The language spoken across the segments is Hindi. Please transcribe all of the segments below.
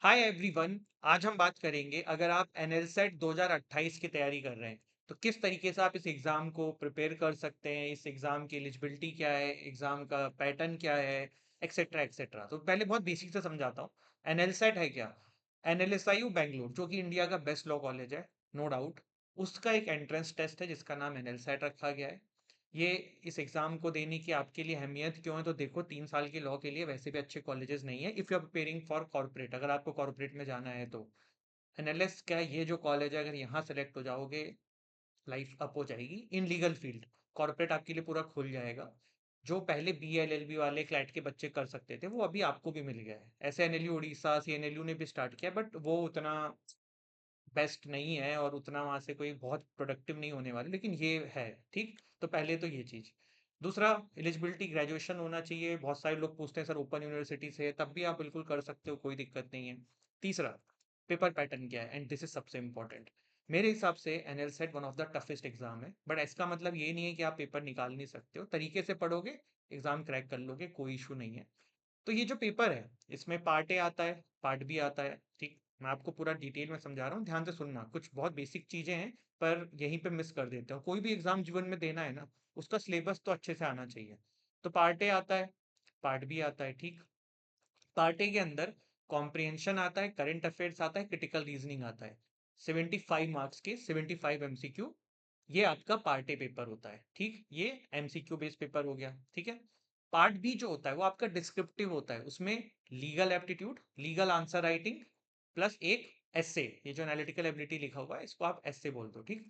Hi everyone. आज हम बात करेंगे, अगर आप एनएलसेट 2028 की तैयारी कर रहे हैं तो किस तरीके से आप इस एग्ज़ाम को प्रिपेयर कर सकते हैं, इस एग्ज़ाम की एलिजिबिलिटी क्या है, एग्ज़ाम का पैटर्न क्या है, एक्सेट्रा एक्सेट्रा। तो पहले बहुत बेसिक से समझाता हूँ। एनएलसेट है क्या? एनएलएसआईयू बेंगलुरु, जो कि इंडिया का बेस्ट लॉ कॉलेज है, नो डाउट। उसका एक एंट्रेंस टेस्ट है जिसका नाम एनएलसेट रखा गया है। ये इस एग्ज़ाम को देने की आपके लिए अहमियत क्यों है, तो देखो 3 साल की लॉ के लिए वैसे भी अच्छे कॉलेजेस नहीं है if you are preparing for corporate. अगर आपको कॉर्पोरेट में जाना है तो एनएलएस क्या है, ये जो कॉलेज है, अगर यहाँ सेलेक्ट हो जाओगे लाइफ अप हो जाएगी इन लीगल फील्ड। कॉर्पोरेट आपके लिए पूरा खुल जाएगा। जो पहले बीएलएलबी वाले क्लैट के बच्चे कर सकते थे वो अभी आपको भी मिल गया है। ऐसे एनएलयू उड़ीसा सीएनएलयू ने भी स्टार्ट किया, बट वो उतना बेस्ट नहीं है और उतना वहाँ से कोई बहुत प्रोडक्टिव नहीं होने वाले, लेकिन ये है ठीक। तो पहले तो ये चीज़। दूसरा, एलिजिबिलिटी ग्रेजुएशन होना चाहिए। बहुत सारे लोग पूछते हैं सर ओपन यूनिवर्सिटी से है, तब भी आप बिल्कुल कर सकते हो, कोई दिक्कत नहीं है। तीसरा, पेपर पैटर्न क्या है, एंड दिस इज सबसे इंपॉर्टेंट। मेरे हिसाब से NL set one of the toughest exam है, बट इसका मतलब ये नहीं है कि आप पेपर निकाल नहीं सकते हो। तरीके से पढ़ोगे एग्जाम क्रैक कर लोगे, कोई इशू नहीं है। तो ये जो पेपर है, इसमें पार्ट ए आता है, पार्ट बी आता है, ठीक। मैं आपको पूरा डिटेल में समझा रहा हूँ, ध्यान से सुनना। कुछ बहुत बेसिक चीजें हैं पर यहीं पे मिस कर देते हो। कोई भी एग्जाम जीवन में देना है ना, उसका सिलेबस तो अच्छे से आना चाहिए। तो पार्ट ए आता है, पार्ट बी आता है, ठीक। पार्ट ए के अंदर कॉम्प्रिहेंशन आता है, करंट अफेयर्स आता है, क्रिटिकल रीजनिंग आता है। 75 मार्क्स के 75 एमसीक्यू, ये आपका पार्ट ए पेपर होता है, ठीक। ये एमसीक्यू बेस्ड पेपर हो गया, ठीक है। पार्ट बी जो होता है वो आपका डिस्क्रिप्टिव होता है। उसमें legal aptitude, legal answer writing plus एक एसे, ये जो एनालिटिकल एबिलिटी लिखा हुआ है इसको आप एसे बोल दो, ठीक।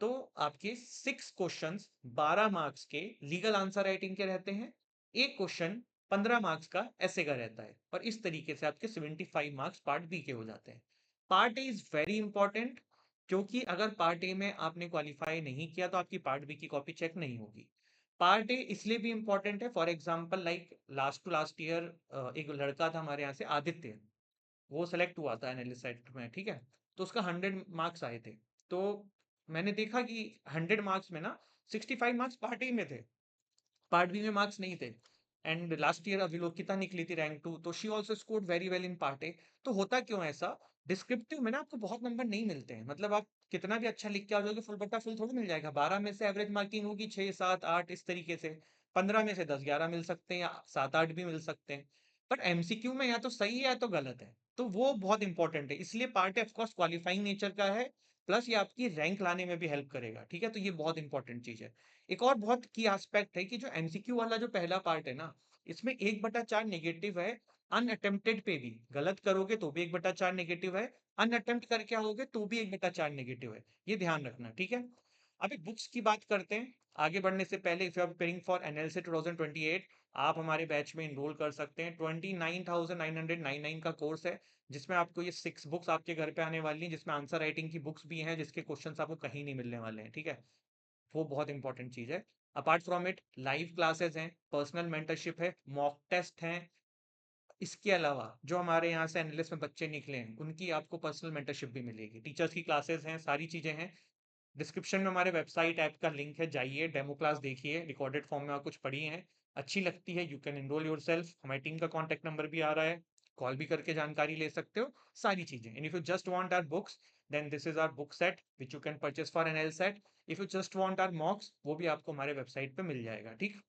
तो आपके 6 क्वेश्चंस 12 मार्क्स के लीगल आंसर राइटिंग के रहते हैं। एक क्वेश्चन 15 मार्क्स का ऐसे का रहता है, और इस तरीके से आपके 75 मार्क्स पार्ट बी के हो जाते हैं। Part A is very important, क्योंकि अगर पार्ट ए में आपने क्वालिफाई नहीं किया तो आपकी पार्ट बी की कॉपी चेक नहीं होगी। पार्ट ए इसलिए भी इंपॉर्टेंट है, for example like last to last year एक लड़का था हमारे यहाँ से, आदित्य। वो सेलेक्ट हुआ था एनालिस्ट में, ठीक है। तो उसका 100 मार्क्स आए थे। तो मैंने देखा कि 100 मार्क्स में ना 65 मार्क्स पार्ट ए में थे, पार्ट बी में मार्क्स नहीं थे। एंड लास्ट ईयर अविलोकिता निकली थी रैंक 2, तो she also scored very well in part A. तो होता क्यों है ऐसा? डिस्क्रिप्टिव में ना आपको बहुत नंबर नहीं मिलते हैं। मतलब आप कितना भी अच्छा लिख के आ जाओगे, फुल बट्टा फुल थोड़ी मिल जाएगा। 12 में से एवरेज मार्किंग होगी 6 7 8 इस तरीके से। 15 में से 10 11 मिल सकते हैं, या 7 8 भी मिल सकते हैं। बट एमसीक्यू में या तो सही है या तो गलत है। तो वो बहुत इंपॉर्टेंट है, इसलिए part A of course qualifying nature का है। प्लस ये आपकी रैंक लाने में भी हेल्प करेगा, ठीक है। तो ये बहुत इंपॉर्टेंट चीज है। एक और बहुत की एस्पेक्ट है कि जो एमसीक्यू वाला जो पहला पार्ट है ना, इसमें 1/4 नेगेटिव है। अनअटेम्प्टेड पे भी गलत करोगे तो भी 1/4 नेगेटिव है। अनअटेम्प्ट करके आओगे तो भी 1/4 नेगेटिव है। ये ध्यान रखना, ठीक है। अभी बुक्स की बात करते हैं। आगे बढ़ने से पहले, if you are preparing for NLC 2028, आप हमारे बैच में इनरोल कर सकते हैं। 29,999 का कोर्स है, जिसमें आपको ये 6 बुक्स आपके घर पे आने वाली हैं, जिसमें आंसर राइटिंग की बुक्स भी हैं, जिसके क्वेश्चंस आपको कहीं नहीं मिलने वाले हैं, ठीक है। वो बहुत इंपॉर्टेंट चीज है। Apart from it, live classes हैं, पर्सनल मेंटरशिप है, मॉक टेस्ट हैं। इसके अलावा जो हमारे यहाँ से एनालिस्ट में बच्चे निकले हैं, उनकी आपको पर्सनल मेंटरशिप भी मिलेगी। टीचर्स की क्लासेस हैं, सारी चीजें हैं। डिस्क्रिप्शन में हमारे वेबसाइट ऐप का लिंक है, जाइए डेमो क्लास देखिए, रिकॉर्डेड फॉर्म में आप कुछ पढ़ी हैं, अच्छी लगती है, यू कैन एनरोल योरसेल्फ। हमारी टीम का कॉन्टैक्ट नंबर भी आ रहा है, कॉल भी करके जानकारी ले सकते हो, सारी चीजें। And if you just want our books, then this is our book set which you can purchase for NL set. If you just want our mocks, वो भी आपको हमारे वेबसाइट पे मिल जाएगा, ठीक।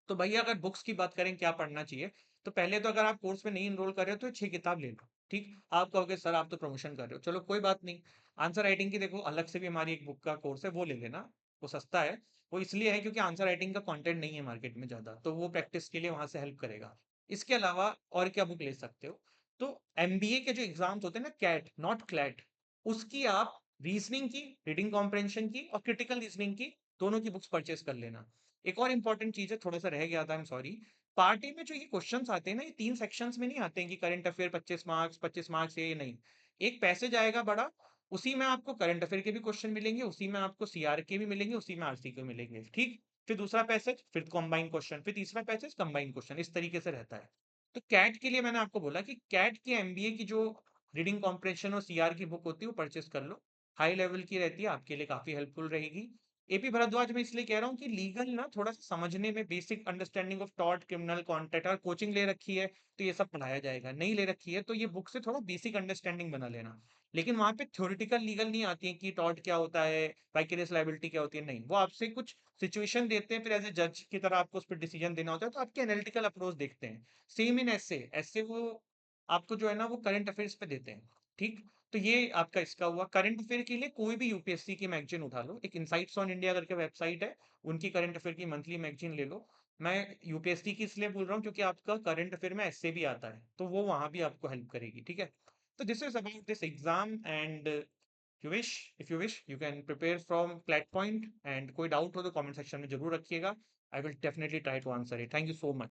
तो भैया अगर बुक्स की बात करें क्या पढ़ना चाहिए, तो पहले तो अगर आप कोर्स में नहीं इनरोल कर रहे हो तो 6 किताब ले लो, ठीक। आप कहोगे सर आप तो प्रमोशन कर रहे हो, चलो कोई बात नहीं। आंसर राइटिंग की देखो अलग से भी हमारी एक बुक का कोर्स है, वो ले लेना। वो सस्ता है। वो इसलिए है क्योंकि आंसर राइटिंग का कंटेंट नहीं है मार्केट में ज्यादा, तो वो प्रैक्टिस के लिए वहां से हेल्प करेगा। इसके अलावा और क्या बुक ले सकते हो, तो एमबीए के जो एग्जाम्स होते हैं ना, कैट नॉट क्लैट, उसकी आप रीजनिंग की, रीडिंग कॉम्प्रहेंशन की और क्रिटिकल रीजनिंग की, दोनों की बुक्स परचेस कर लेना। एक और इंपॉर्टेंट चीज है, थोड़ा सा रह गया था, I am sorry. Part A में जो ये क्वेश्चंस आते हैं ना, ये 3 सेक्शंस में नहीं आते हैं कि करंट अफेयर 25 मार्क्स 25 मार्क्स, ये नहीं। एक पैसेज आएगा बड़ा, उसी में आपको करंट अफेयर के भी क्वेश्चन मिलेंगे, उसी में आपको सीआर के भी मिलेंगे, उसी में आरसी के मिलेंगे, ठीक। फिर दूसरा पैसेज, फिर कंबाइन क्वेश्चन, फिर तीसरा पैसेज कंबाइन क्वेश्चन, इस तरीके से रहता है। तो कैट के लिए मैंने आपको बोला कि कैट की एमबीए की जो रीडिंग कॉम्प्रेशन और सीआर की बुक होती है वो परचेस कर लो। हाई लेवल की रहती है, आपके लिए काफी हेल्पफुल रहेगी। एपी भारद्वाज मैं इसलिए कह रहा हूँ कि लीगल ना थोड़ा सा समझने में, basic understanding of tort, criminal contact, अगर कोचिंग ले रखी है तो ये सब पढ़ाया जाएगा, नहीं ले रखी है तो ये बुक से थोड़ा बेसिक अंडरस्टैंडिंग बना लेना। लेकिन वहां पे थ्योरेटिकल लीगल नहीं आती है कि टॉर्ट क्या होता है, वाइकेरियस लायबिलिटी क्या होती है, नहीं, वो आपसे कुछ सिचुएशन देते हैं, फिर एज ए जज की तरह आपको उस पर डिसीजन देना होता है, तो आपके एनालिटिकल अप्रोच देखते हैं। सेम इन ऐसे ऐसे वो आपको जो है ना वो करंट अफेयर्स पे देते हैं। ठीक, तो ये आपका इसका हुआ। करंट अफेयर के लिए कोई भी यूपीएससी की मैगजीन उठा लो, एक इनसाइट्स ऑन इंडिया करके वेबसाइट है, उनकी करंट अफेयर की मंथली मैगजीन ले लो। मैं यूपीएससी की इसलिए बोल रहा हूँ क्योंकि आपका करंट अफेयर में ऐसे भी आता है, तो वो वहां भी आपको हेल्प करेगी। ठीक है, तो this is about this exam, and you wish if you wish you can prepare from plate point, and कोई डाउट हो तो कमेंट सेक्शन में जरूर रखिएगा। I will definitely try to answer it. Thank you so much.